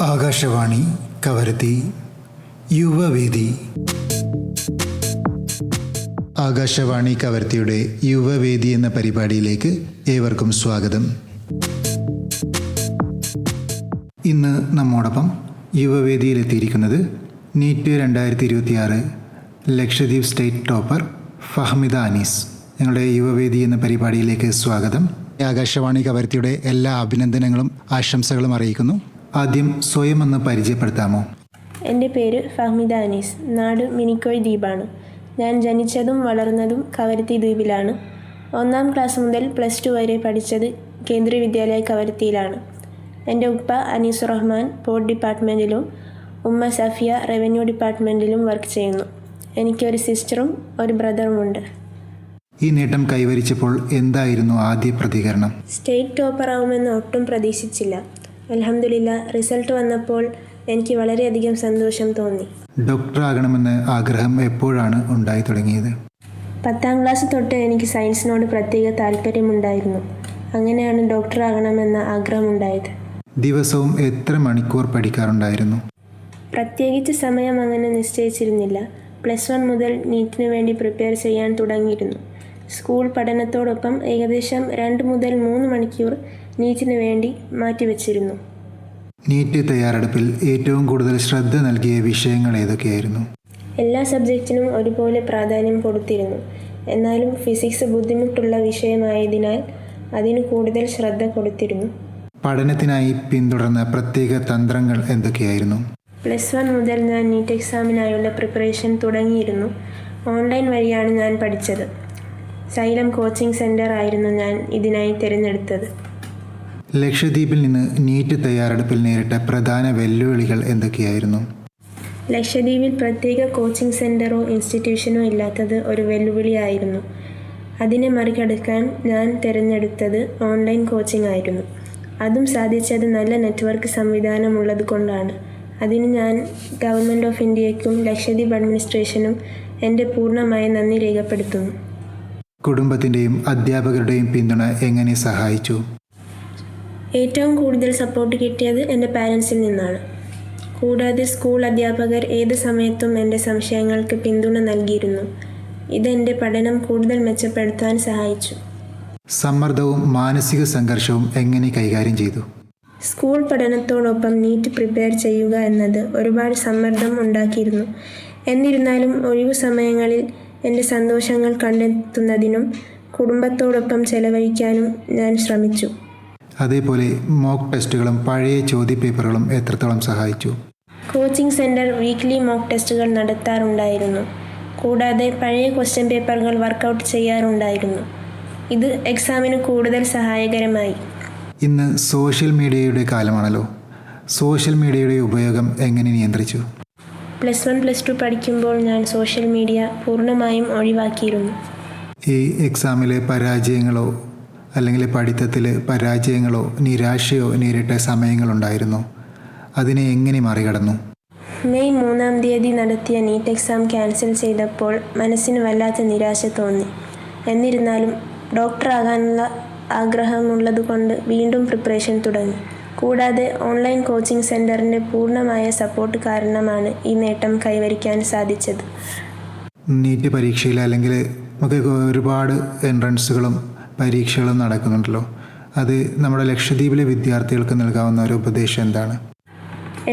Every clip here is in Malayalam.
ആകാശവാണി കവരത്തി യുവവേദി. ആകാശവാണി കവരത്തിയുടെ യുവവേദി എന്ന പരിപാടിയിലേക്ക് ഏവർക്കും സ്വാഗതം. ഇന്ന് നമ്മോടൊപ്പം യുവവേദിയിലെത്തിയിരിക്കുന്നത് NEET 2026 Lakshadweep state topper Fahmida Anees. ഞങ്ങളുടെ യുവവേദി എന്ന പരിപാടിയിലേക്ക് സ്വാഗതം. ആകാശവാണി കവരത്തിയുടെ എല്ലാ അഭിനന്ദനങ്ങളും ആശംസകളും അറിയിക്കുന്നു. ആദ്യം സ്വയം ഒന്ന് പരിചയപ്പെടുത്താമോ? എൻ്റെ പേര് ഫഹ്മിദ അനീസ്. നാട് മിനിക്കോയ് ദ്വീപാണ്. ഞാൻ ജനിച്ചതും വളർന്നതും കവരത്തി ദ്വീപിലാണ്. 1ാം ക്ലാസ് മുതൽ +2 വരെ പഠിച്ചത് കേന്ദ്രീയ വിദ്യാലയ കവരത്തിയിലാണ്. എൻ്റെ ഉപ്പ അനീസ് റഹ്മാൻ പോർട്ട് ഡിപ്പാർട്ട്മെൻറ്റിലും ഉമ്മ സഫിയ റവന്യൂ ഡിപ്പാർട്ട്മെൻറ്റിലും വർക്ക് ചെയ്യുന്നു. എനിക്കൊരു സിസ്റ്ററും ഒരു ബ്രദറുമുണ്ട്. ഈ നേട്ടം കൈവരിച്ചപ്പോൾ എന്തായിരുന്നു ആദ്യ പ്രതികരണം? സ്റ്റേറ്റ് ടോപ്പർ ആവുമെന്ന് ഒട്ടും പ്രതീക്ഷിച്ചില്ല. അൽഹംദുലില്ലാ, റിസൾട്ട് വന്നപ്പോൾ എനിക്ക് വളരെയധികം സന്തോഷം തോന്നി. ഡോക്ടറാകണമെന്ന് ആഗ്രഹം എപ്പോഴാണ് ഉണ്ടായി തുടങ്ങിയത്? 10ാം ക്ലാസ് തൊട്ട് എനിക്ക് സയൻസിനോട് പ്രത്യേക താല്പര്യമുണ്ടായിരുന്നു. അങ്ങനെയാണ് ഡോക്ടറാകണമെന്ന ആഗ്രഹമുണ്ടായത്. ദിവസവും എത്ര മണിക്കൂർ പഠിക്കാറുണ്ടായിരുന്നു? പ്രത്യേകിച്ച് സമയം അങ്ങനെ നിശ്ചയിച്ചിരുന്നില്ല. +1 മുതൽ നീറ്റിന് വേണ്ടി പ്രിപ്പയർ ചെയ്യാൻ തുടങ്ങിയിരുന്നു. സ്കൂൾ പഠനത്തോടൊപ്പം ഏകദേശം 2 മുതൽ 3 മണിക്കൂർ നീറ്റിന് വേണ്ടി മാറ്റിവെച്ചിരുന്നു. നീറ്റ് തയ്യാറെടുപ്പിൽ ഏറ്റവും കൂടുതൽ ശ്രദ്ധ നൽകിയ വിഷയങ്ങൾ ഏതൊക്കെയായിരുന്നു? എല്ലാ സബ്ജക്റ്റിനും ഒരുപോലെ പ്രാധാന്യം കൊടുത്തിരുന്നു. എന്നാലും ഫിസിക്സ് ബുദ്ധിമുട്ടുള്ള വിഷയമായതിനാൽ അതിന് കൂടുതൽ ശ്രദ്ധ കൊടുത്തിരുന്നു. പഠനത്തിനായി പിന്തുടർന്ന പ്രത്യേക തന്ത്രങ്ങൾ എന്തൊക്കെയായിരുന്നു? +1 മുതൽ ഞാൻ നീറ്റ് എക്സാമിനായുള്ള പ്രിപ്പറേഷൻ തുടങ്ങിയിരുന്നു. ഓൺലൈൻ വഴിയാണ് ഞാൻ പഠിച്ചത്. സൈലം കോച്ചിങ് സെൻറ്റർ ആയിരുന്നു ഞാൻ ഇതിനായി തിരഞ്ഞെടുത്തത്. ലക്ഷദ്വീപിൽ നിന്ന് നീറ്റ് തയ്യാറെടുപ്പിൽ നേരിട്ട പ്രധാന വെല്ലുവിളികൾ എന്തൊക്കെയായിരുന്നു? ലക്ഷദ്വീപിൽ പ്രത്യേക കോച്ചിങ് സെൻറ്ററോ ഇൻസ്റ്റിറ്റ്യൂഷനോ ഇല്ലാത്തത് ഒരു വെല്ലുവിളിയായിരുന്നു. അതിനെ മറികടക്കാൻ ഞാൻ തിരഞ്ഞെടുത്തത് ഓൺലൈൻ കോച്ചിങ് ആയിരുന്നു. അതും സാധിച്ചത് നല്ല നെറ്റ്വർക്ക് സംവിധാനമുള്ളത് കൊണ്ടാണ്. അതിന് ഞാൻ ഗവൺമെൻറ് ഓഫ് ഇന്ത്യയ്ക്കും ലക്ഷദ്വീപ് അഡ്മിനിസ്ട്രേഷനും എൻ്റെ പൂർണ്ണമായ നന്ദി രേഖപ്പെടുത്തുന്നു. കുടുംബത്തിൻ്റെയും അധ്യാപകരുടെയും പിന്തുണ എങ്ങനെ സഹായിച്ചു? ഏറ്റവും കൂടുതൽ സപ്പോർട്ട് കിട്ടിയത് എൻ്റെ പാരൻസിൽ നിന്നാണ്. കൂടാതെ സ്കൂൾ അധ്യാപകർ ഏത് സമയത്തും എൻ്റെ സംശയങ്ങൾക്ക് പിന്തുണ നൽകിയിരുന്നു. ഇതെൻ്റെ പഠനം കൂടുതൽ മെച്ചപ്പെടുത്താൻ സഹായിച്ചു. സമ്മർദ്ദവും മാനസിക സംഘർഷവും എങ്ങനെ കൈകാര്യം ചെയ്തു? സ്കൂൾ പഠനത്തോടൊപ്പം നീറ്റ് പ്രിപ്പയർ ചെയ്യുക എന്നത് ഒരുപാട് സമ്മർദ്ദം ഉണ്ടാക്കിയിരുന്നു. എന്നിരുന്നാലും ഒഴിവു സമയങ്ങളിൽ എൻ്റെ സന്തോഷങ്ങൾ കണ്ടെത്തുന്നതിനും കുടുംബത്തോടൊപ്പം ചെലവഴിക്കാനും ഞാൻ ശ്രമിച്ചു. അതേപോലെ മോക്ക് ടെസ്റ്റുകളും പഴയ ചോദ്യപേപ്പറുകളും എത്രത്തോളം സഹായിച്ചു? കോച്ചിങ് സെൻറ്റർ വീക്ക്ലി മോക്ക് ടെസ്റ്റുകൾ നടത്താറുണ്ടായിരുന്നു. കൂടാതെ പഴയ ക്വസ്റ്റ്യൻ പേപ്പറുകൾ വർക്കൗട്ട് ചെയ്യാറുണ്ടായിരുന്നു. ഇത് എക്സാമിന് കൂടുതൽ സഹായകരമായി. ഇന്ന് സോഷ്യൽ മീഡിയയുടെ കാലമാണല്ലോ. സോഷ്യൽ മീഡിയയുടെ ഉപയോഗം എങ്ങനെ നിയന്ത്രിച്ചു? +1 +2 പഠിക്കുമ്പോൾ ഞാൻ സോഷ്യൽ മീഡിയ പൂർണ്ണമായും ഒഴിവാക്കിയിരുന്നു. ഈ എക്സാമിലെ പരാജയങ്ങളോ അല്ലെങ്കിൽ പഠിത്തത്തിൽ പരാജയങ്ങളോ നിരാശയോ നേരിട്ട സമയങ്ങളുണ്ടായിരുന്നോ? അതിനെ എങ്ങനെ മറികടന്നു? മെയ് 3-ാം തീയതി നടത്തിയ നീറ്റ് എക്സാം ക്യാൻസൽ ചെയ്തപ്പോൾ മനസ്സിന് വല്ലാത്ത നിരാശ തോന്നി. എന്നിരുന്നാലും ഡോക്ടറാകാനുള്ള ആഗ്രഹമുള്ളതുകൊണ്ട് വീണ്ടും പ്രിപ്പറേഷൻ തുടങ്ങി. കൂടാതെ ഓൺലൈൻ കോച്ചിങ് സെൻറ്ററിൻ്റെ പൂർണ്ണമായ സപ്പോർട്ട് കാരണമാണ് ഈ നേട്ടം കൈവരിക്കാൻ സാധിച്ചത്. നീറ്റ് പരീക്ഷയിൽ അല്ലെങ്കിൽ നമുക്ക് ഒരുപാട് എൻട്രൻസുകളും പരീക്ഷകളും നടക്കുന്നുണ്ടല്ലോ. അത് നമ്മുടെ ലക്ഷദ്വീപിലെ വിദ്യാർത്ഥികൾക്ക് നൽകാവുന്ന ഒരു ഉപദേശം എന്താണ്?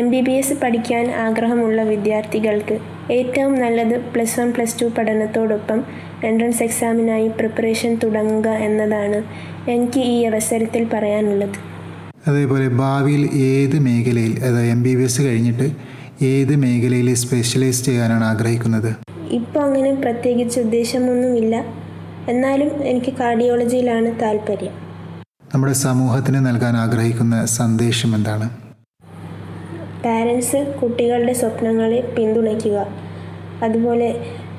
MBBS പഠിക്കാൻ ആഗ്രഹമുള്ള വിദ്യാർത്ഥികൾക്ക് ഏറ്റവും നല്ലത് +1 +2 പഠനത്തോടൊപ്പം എൻട്രൻസ് എക്സാമിനായി പ്രിപ്പറേഷൻ തുടങ്ങുക എന്നതാണ് എനിക്ക് ഈ അവസരത്തിൽ പറയാനുള്ളത്. അതേപോലെ ഭാവിയിൽ ഏത് മേഖലയിൽ, അതായത് MBBS കഴിഞ്ഞിട്ട് ഏത് മേഖലയിൽ സ്പെഷ്യലൈസ് ചെയ്യാനാണ് ആഗ്രഹിക്കുന്നത്? ഇപ്പോൾ അങ്ങനെ പ്രത്യേകിച്ച് ഉദ്ദേശമൊന്നുമില്ല. എന്നാലും എനിക്ക് കാർഡിയോളജിയിലാണ് താല്പര്യം. നമ്മുടെ സമൂഹത്തിന് നൽകാൻ ആഗ്രഹിക്കുന്ന സന്ദേശം എന്താണ്? പാരൻസ് കുട്ടികളുടെ സ്വപ്നങ്ങളെ പിന്തുണയ്ക്കുക. അതുപോലെ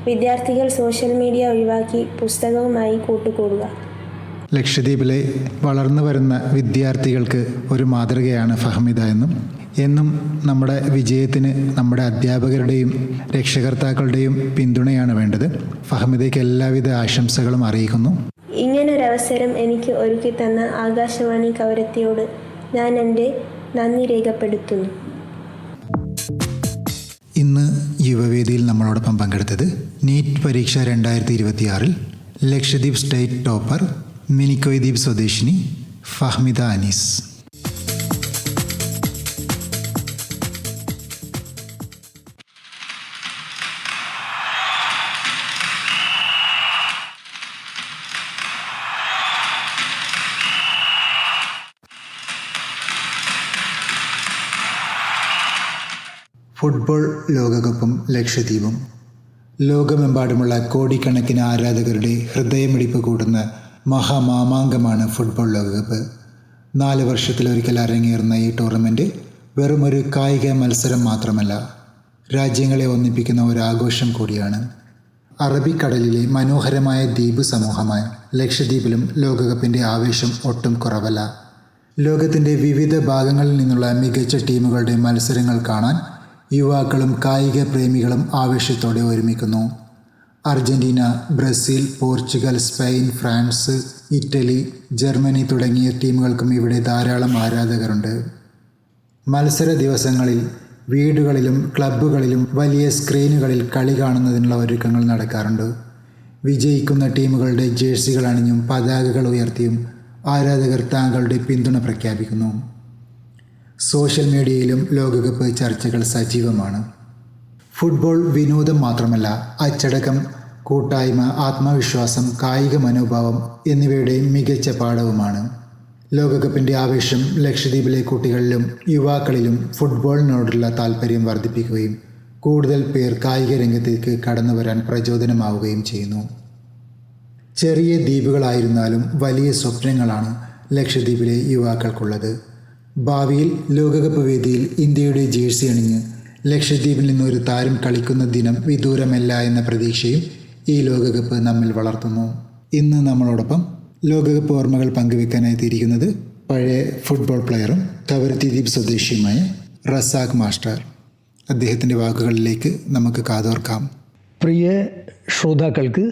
വിദ്യാർത്ഥികൾ സോഷ്യൽ മീഡിയ ഒഴിവാക്കി പുസ്തകവുമായി കൂട്ടുകൂടുക. ലക്ഷദ്വീപിലെ വളർന്നു വരുന്ന വിദ്യാർത്ഥികൾക്ക് ഒരു മാതൃകയാണ് ഫഹ്മിദ എന്നും നമ്മുടെ വിജയത്തിന് നമ്മുടെ അധ്യാപകരുടെയും രക്ഷകർത്താക്കളുടെയും പിന്തുണയാണ് വേണ്ടത്. ഫഹ്മിദയ്ക്ക് എല്ലാവിധ ആശംസകളും അറിയിക്കുന്നു. ഇങ്ങനൊരവസരം എനിക്ക് ഒരുക്കി തന്ന ആകാശവാണി കവരത്തിയോട് ഞാൻ എൻ്റെ നന്ദി രേഖപ്പെടുത്തുന്നു. ഇന്ന് യുവവേദിയിൽ നമ്മളോടൊപ്പം പങ്കെടുത്തത് നീറ്റ് പരീക്ഷ 2026 ലക്ഷദ്വീപ് സ്റ്റേറ്റ് ടോപ്പർ മിനിക്കോയ് ദ്വീപ് സ്വദേശിനി ഫഹ്മിദ അനീസ്. ഫുട്ബോൾ ലോകകപ്പും ലക്ഷദ്വീപും ലോകമെമ്പാടുമുള്ള കോടിക്കണക്കിന് ആരാധകരുടെ ഹൃദയമിടിപ്പ് കൂടുന്ന മഹാമാമാങ്കമാണ് ഫുട്ബോൾ ലോകകപ്പ്. 4 വർഷത്തിലൊരിക്കൽ അരങ്ങേറുന്ന ഈ ടൂർണമെൻറ്റ് വെറുമൊരു കായിക മത്സരം മാത്രമല്ല, രാജ്യങ്ങളെ ഒന്നിപ്പിക്കുന്ന ഒരു ആഘോഷം കൂടിയാണ്. അറബിക്കടലിലെ മനോഹരമായ ദ്വീപ് സമൂഹമായ ലക്ഷദ്വീപിലും ലോകകപ്പിൻ്റെ ആവേശം ഒട്ടും കുറവല്ല. ലോകത്തിൻ്റെ വിവിധ ഭാഗങ്ങളിൽ നിന്നുള്ള മികച്ച ടീമുകളുടെ മത്സരങ്ങൾ കാണാൻ യുവാക്കളും കായിക പ്രേമികളും ആവേശത്തോടെ ഒരുമിക്കുന്നു. Argentina, Brazil, Portugal, Spain, France, Italy, Germany തുടങ്ങിയ ടീമുകൾക്കും ഇവിടെ ധാരാളം ആരാധകരുണ്ട്. മത്സര ദിവസങ്ങളിൽ വീടുകളിലും ക്ലബ്ബുകളിലും വലിയ സ്ക്രീനുകളിൽ കളി കാണുന്നതിനുള്ള ഒരുക്കങ്ങൾ നടക്കാറുണ്ട്. വിജയിക്കുന്ന ടീമുകളുടെ ജേഴ്സികൾ അണിഞ്ഞും പതാകകൾ ഉയർത്തിയും ആരാധകർ തങ്ങളുടെ പിന്തുണ പ്രഖ്യാപിക്കുന്നു. സോഷ്യൽ മീഡിയയിലും ലോകകപ്പ് ചർച്ചകൾ സജീവമാണ്. ഫുട്ബോൾ വിനോദം മാത്രമല്ല, അച്ചടക്കം, കൂട്ടായ്മ, ആത്മവിശ്വാസം, കായിക മനോഭാവം എന്നിവയുടെ മികച്ച പാഠവുമാണ്. ലോകകപ്പിൻ്റെ ആവേശം ലക്ഷദ്വീപിലെ കുട്ടികളിലും യുവാക്കളിലും ഫുട്ബോളിനോടുള്ള താല്പര്യം വർദ്ധിപ്പിക്കുകയും കൂടുതൽ പേർ കായിക രംഗത്തേക്ക് കടന്നു വരാൻ പ്രചോദനമാവുകയും ചെയ്യുന്നു. ചെറിയ ദ്വീപുകളായിരുന്നാലും വലിയ സ്വപ്നങ്ങളാണ് ലക്ഷദ്വീപിലെ യുവാക്കൾക്കുള്ളത്. ഭാവിയിൽ ലോകകപ്പ് വേദിയിൽ ഇന്ത്യയുടെ ജേഴ്സി അണിഞ്ഞ് ലക്ഷദ്വീപിൽ നിന്നൊരു താരം കളിക്കുന്ന ദിനം വിദൂരമല്ല എന്ന പ്രതീക്ഷയും ഈ ലോകകപ്പ് നമ്മിൽ വളർത്തുന്നു. ഇന്ന് നമ്മളോടൊപ്പം ലോകകപ്പ് ഓർമ്മകൾ പങ്കുവെക്കാനായി എത്തിയിരിക്കുന്നത് പഴയ ഫുട്ബോൾ പ്ലെയറും കവരത്തി ദ്വീപ് സ്വദേശിയുമായ റസാഖ് മാസ്റ്റർ. അദ്ദേഹത്തിൻ്റെ വാക്കുകളിലേക്ക് നമുക്ക് കാതോർക്കാം. പ്രിയ ശ്രോതാക്കൾക്ക്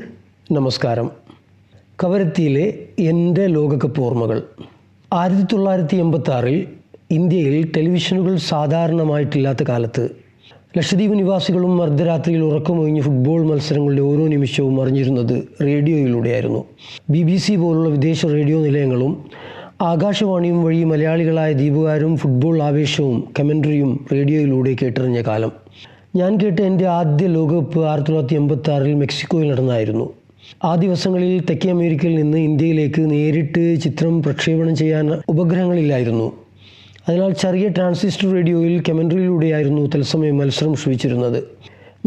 നമസ്കാരം. കവരത്തിയിലെ എൻ്റെ ലോകകപ്പ് ഓർമ്മകൾ. 1986 ഇന്ത്യയിൽ ടെലിവിഷനുകൾ സാധാരണമായിട്ടില്ലാത്ത കാലത്ത് ലക്ഷദ്വീപ് നിവാസികളും അർദ്ധരാത്രിയിൽ ഉറക്കമൊഴിഞ്ഞ് ഫുട്ബോൾ മത്സരങ്ങളുടെ ഓരോ നിമിഷവും അറിഞ്ഞിരുന്നത് റേഡിയോയിലൂടെയായിരുന്നു. BBC പോലുള്ള വിദേശ റേഡിയോ നിലയങ്ങളും ആകാശവാണിയും വഴി മലയാളികളായ ദ്വീപുകാരും ഫുട്ബോൾ ആവേശവും കമൻട്രിയും റേഡിയോയിലൂടെ കേട്ടറിഞ്ഞ കാലം. ഞാൻ കേട്ട എൻ്റെ ആദ്യ ലോകകപ്പ് 1986 മെക്സിക്കോയിൽ നടന്നായിരുന്നു. ആ ദിവസങ്ങളിൽ തെക്കേ അമേരിക്കയിൽ നിന്ന് ഇന്ത്യയിലേക്ക് നേരിട്ട് ചിത്രം പ്രക്ഷേപണം ചെയ്യാൻ ഉപഗ്രഹങ്ങളില്ലായിരുന്നു. അതിനാൽ ചെറിയ ട്രാൻസിസ്റ്റർ റേഡിയോയിൽ കമൻട്രിയിലൂടെയായിരുന്നു തത്സമയം മത്സരം ശ്രവിച്ചിരുന്നത്.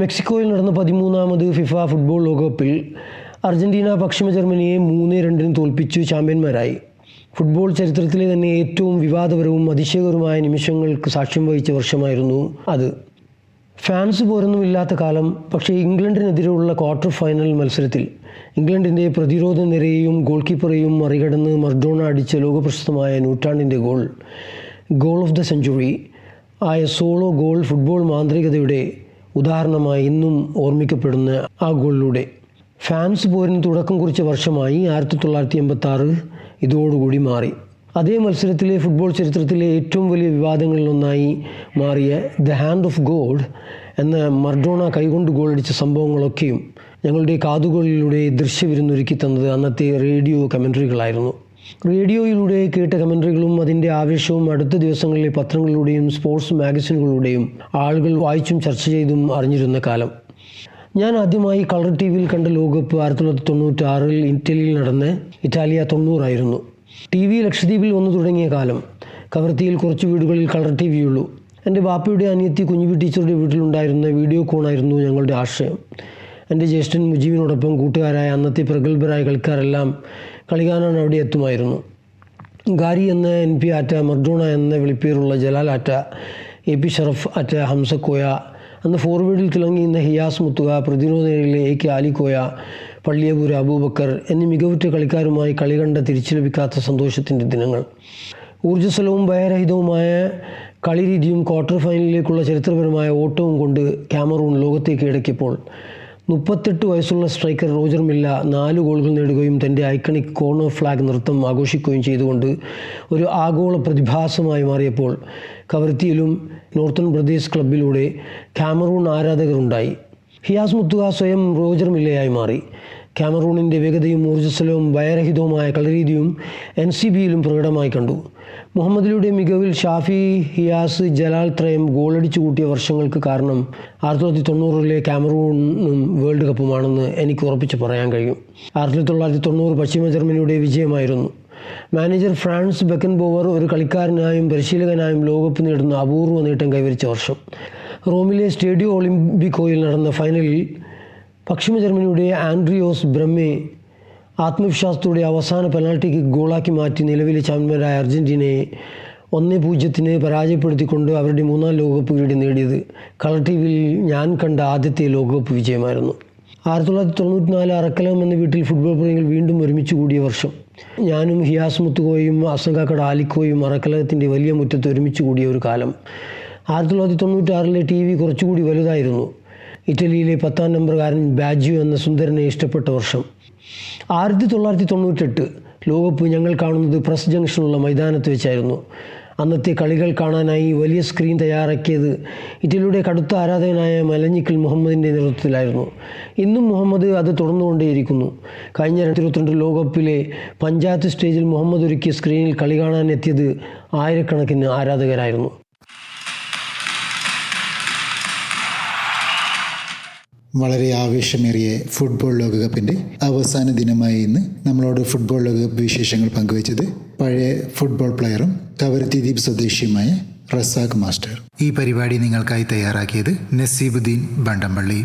മെക്സിക്കോയിൽ നടന്ന 13ാമത് ഫിഫ ഫുട്ബോൾ ലോകകപ്പിൽ അർജന്റീന പശ്ചിമ ജർമ്മനിയെ 3-2 തോൽപ്പിച്ചു ചാമ്പ്യന്മാരായി. ഫുട്ബോൾ ചരിത്രത്തിലെ തന്നെ ഏറ്റവും വിവാദപരവും അതിശയകരവുമായ നിമിഷങ്ങൾക്ക് സാക്ഷ്യം വഹിച്ച വർഷമായിരുന്നു അത്. ഫാൻസ് പോരൊന്നുമില്ലാത്ത കാലം. പക്ഷേ ഇംഗ്ലണ്ടിനെതിരെയുള്ള ക്വാർട്ടർ ഫൈനൽ മത്സരത്തിൽ ഇംഗ്ലണ്ടിൻ്റെ പ്രതിരോധ നിരയെയും ഗോൾ കീപ്പറെയും മറികടന്ന് മർഡോണ അടിച്ച ലോകപ്രശസ്തമായ നൂറ്റാണ്ടിൻ്റെ ഗോൾ ഓഫ് ദ സെഞ്ചുറി ആയ സോളോ ഗോൾ ഫുട്ബോൾ മാന്ത്രികതയുടെ ഉദാഹരണമായി ഇന്നും ഓർമ്മിക്കപ്പെടുന്ന ആ ഗോളിലൂടെ ഫാൻസ് പോരിന് തുടക്കം കുറിച്ച വർഷമായി 1986 ഇതോടുകൂടി മാറി. അതേ മത്സരത്തിലെ ഫുട്ബോൾ ചരിത്രത്തിലെ ഏറ്റവും വലിയ വിവാദങ്ങളിലൊന്നായി മാറിയ ദ ഹാൻഡ് ഓഫ് ഗോഡ് എന്ന മർഡോണ കൈകൊണ്ട് ഗോളടിച്ച സംഭവങ്ങളൊക്കെയും ഞങ്ങളുടെ കാതുകളിലൂടെ ദൃശ്യവിരുന്നൊരുക്കി തന്നത് അന്നത്തെ റേഡിയോ കമൻട്രികളായിരുന്നു. റേഡിയോയിലൂടെ കേട്ട കമൻട്രികളും അതിൻ്റെ ആവേശവും അടുത്ത ദിവസങ്ങളിലെ പത്രങ്ങളിലൂടെയും സ്പോർട്സ് മാഗസിനുകളിലൂടെയും ആളുകൾ വായിച്ചും ചർച്ച ചെയ്തും അറിഞ്ഞിരുന്ന കാലം. ഞാൻ ആദ്യമായി കളർ TV കണ്ട ലോകകപ്പ് 1996 ഇറ്റലിയിൽ നടന്ന ഇറ്റാലിയ 90 ആയിരുന്നു. TV ലക്ഷദ്വീപിൽ വന്നു തുടങ്ങിയ കാലം. കവരത്തിയിൽ കുറച്ച് വീടുകളിൽ കളർ TV ഉള്ളൂ. എൻ്റെ ബാപ്പയുടെ അനിയത്തി കുഞ്ഞുവി ടീച്ചറുടെ വീട്ടിലുണ്ടായിരുന്ന വീഡിയോ കോണായിരുന്നു ഞങ്ങളുടെ ആശയം. എൻ്റെ ജ്യേഷ്ഠൻ മുജീബിനോടൊപ്പം കൂട്ടുകാരായ അന്നത്തെ പ്രഗത്ഭരായ കളിക്കാരെല്ലാം കളി കാണാൻ അവിടെ എത്തുമായിരുന്നു. ഗാരി എന്ന NP ആറ്റ, മർഡോണ എന്ന വിളിപ്പേരുള്ള ജലാൽ ആറ്റ, AP ഷറഫ് ആറ്റ, ഹംസക്കോയ, അന്ന് ഫോർവേഡിൽ തിളങ്ങിയുന്ന ഹിയാസ് മുത്തുക, പ്രതിരോധ നിരയിലെ AK ആലിക്കോയ, പള്ളിയപൂർ അബൂബക്കർ എന്നീ മികവുറ്റ കളിക്കാരുമായി കളി കണ്ട തിരിച്ചു ലഭിക്കാത്ത സന്തോഷത്തിൻ്റെ ദിനങ്ങൾ. ഊർജ്ജസ്വലവും ഭയരഹിതവുമായ കളിരീതിയും ക്വാർട്ടർ ഫൈനലിലേക്കുള്ള ചരിത്രപരമായ ഓട്ടവും കൊണ്ട് കാമറൂൺ ലോകത്തെ കീഴടക്കിയപ്പോൾ 38 വയസ്സുള്ള സ്ട്രൈക്കർ റോജർ മില്ല 4 ഗോളുകൾ നേടുകയും തൻ്റെ ഐക്കണിക് കോർണർ ഫ്ലാഗ് നൃത്തം ആഘോഷിക്കുകയും ചെയ്തുകൊണ്ട് ഒരു ആഗോള പ്രതിഭാസമായി മാറിയപ്പോൾ കവരത്തിയിലും നോർത്തേൺ ബ്രദേഴ്സ് ക്ലബ്ബിലൂടെ കാമറൂൺ ആരാധകരുണ്ടായി. ഹിയാസ് മുത്തുക സ്വയം റോജർ മില്ലയായി മാറി. കാമറൂണിൻ്റെ വേഗതയും ഊർജ്ജസ്വലവും ഭയരഹിതവുമായ കളിരീതിയും NCBയിലും പ്രകടമായി കണ്ടു. മുഹമ്മദിലൂടെ മികവിൽ ഷാഫി, ഹിയാസ്, ജലാൽ ത്രയം ഗോളടിച്ചു കൂട്ടിയ വർഷങ്ങൾക്ക് കാരണം 1990 കാമറൂണും വേൾഡ് കപ്പുമാണെന്ന് എനിക്ക് ഉറപ്പിച്ച് പറയാൻ കഴിയും. 1990 പശ്ചിമ ജർമ്മനിയുടെ വിജയമായിരുന്നു. മാനേജർ ഫ്രാൻസ് ബെക്കൻബോവർ ഒരു കളിക്കാരനായും പരിശീലകനായും ലോകകപ്പ് നേടുന്ന അപൂർവ നേട്ടം കൈവരിച്ച വർഷം. റോമിലെ സ്റ്റേഡിയോ ഒളിമ്പിക്കോയിൽ നടന്ന ഫൈനലിൽ പശ്ചിമ ജർമ്മനിയുടെ ആൻഡ്രിയോസ് ബ്രഹ്മെ ആത്മവിശ്വാസത്തോടെ അവസാന പെനാൽറ്റിക്ക് ഗോളാക്കി മാറ്റി നിലവിലെ ചാമ്പ്യന്മാരായ അർജൻറ്റീനയെ 1-0 പരാജയപ്പെടുത്തിക്കൊണ്ട് അവരുടെ 3ാം ലോകകപ്പ് കിരീടം നേടിയത് കളർ TV-യിൽ ഞാൻ കണ്ട ആദ്യത്തെ ലോകകപ്പ് വിജയമായിരുന്നു. 1994 അറക്കലം എന്ന വീട്ടിൽ ഫുട്ബോൾ പ്രേമികൾ വീണ്ടും ഒരുമിച്ച് കൂടിയ വർഷം. ഞാനും ഹിയാസ് മുത്തുകോയും അസങ്കാക്കട ആലിക്കോയും അറക്കലത്തിൻ്റെ വലിയ മുറ്റത്ത് ഒരുമിച്ച് കൂടിയ ഒരു കാലം. 1996 TV കുറച്ചുകൂടി വലുതായിരുന്നു. ഇറ്റലിയിലെ 10ാം നമ്പറുകാരൻ ബാജിയോ എന്ന സുന്ദരനെ ഇഷ്ടപ്പെട്ട വർഷം. 1998 ലോകകപ്പ് ഞങ്ങൾ കാണുന്നത് പ്രസ് ജംഗ്ഷനുള്ള മൈതാനത്ത് വെച്ചായിരുന്നു. അന്നത്തെ കളികൾ കാണാനായി വലിയ സ്ക്രീൻ തയ്യാറാക്കിയത് ഇറ്റലിയുടെ കടുത്ത ആരാധകനായ മലഞ്ഞിക്കൽ മുഹമ്മദിൻ്റെ നേതൃത്വത്തിലായിരുന്നു. ഇന്നും മുഹമ്മദ് അത് തുടർന്നുകൊണ്ടേയിരിക്കുന്നു. കഴിഞ്ഞ 2022 ലോകകപ്പിലെ പഞ്ചായത്ത് സ്റ്റേജിൽ മുഹമ്മദ് ഒരുക്കിയ സ്ക്രീനിൽ കളി കാണാൻ എത്തിയത് ആയിരക്കണക്കിന് ആരാധകരായിരുന്നു. വളരെ ആവേശമേറിയ ഫുട്ബോൾ ലോകകപ്പിൻ്റെ അവസാന ദിനമായ ഇന്ന് നമ്മളോട് ഫുട്ബോൾ ലോകകപ്പ് വിശേഷങ്ങൾ പങ്കുവച്ചത് പഴയ ഫുട്ബോൾ പ്ലെയറും കവരത്തി ദ്വീപ് സ്വദേശിയുമായ റസാഖ് മാസ്റ്റർ. ഈ പരിപാടി നിങ്ങൾക്കായി തയ്യാറാക്കിയത് നസീബുദ്ദീൻ ബണ്ടംപള്ളി.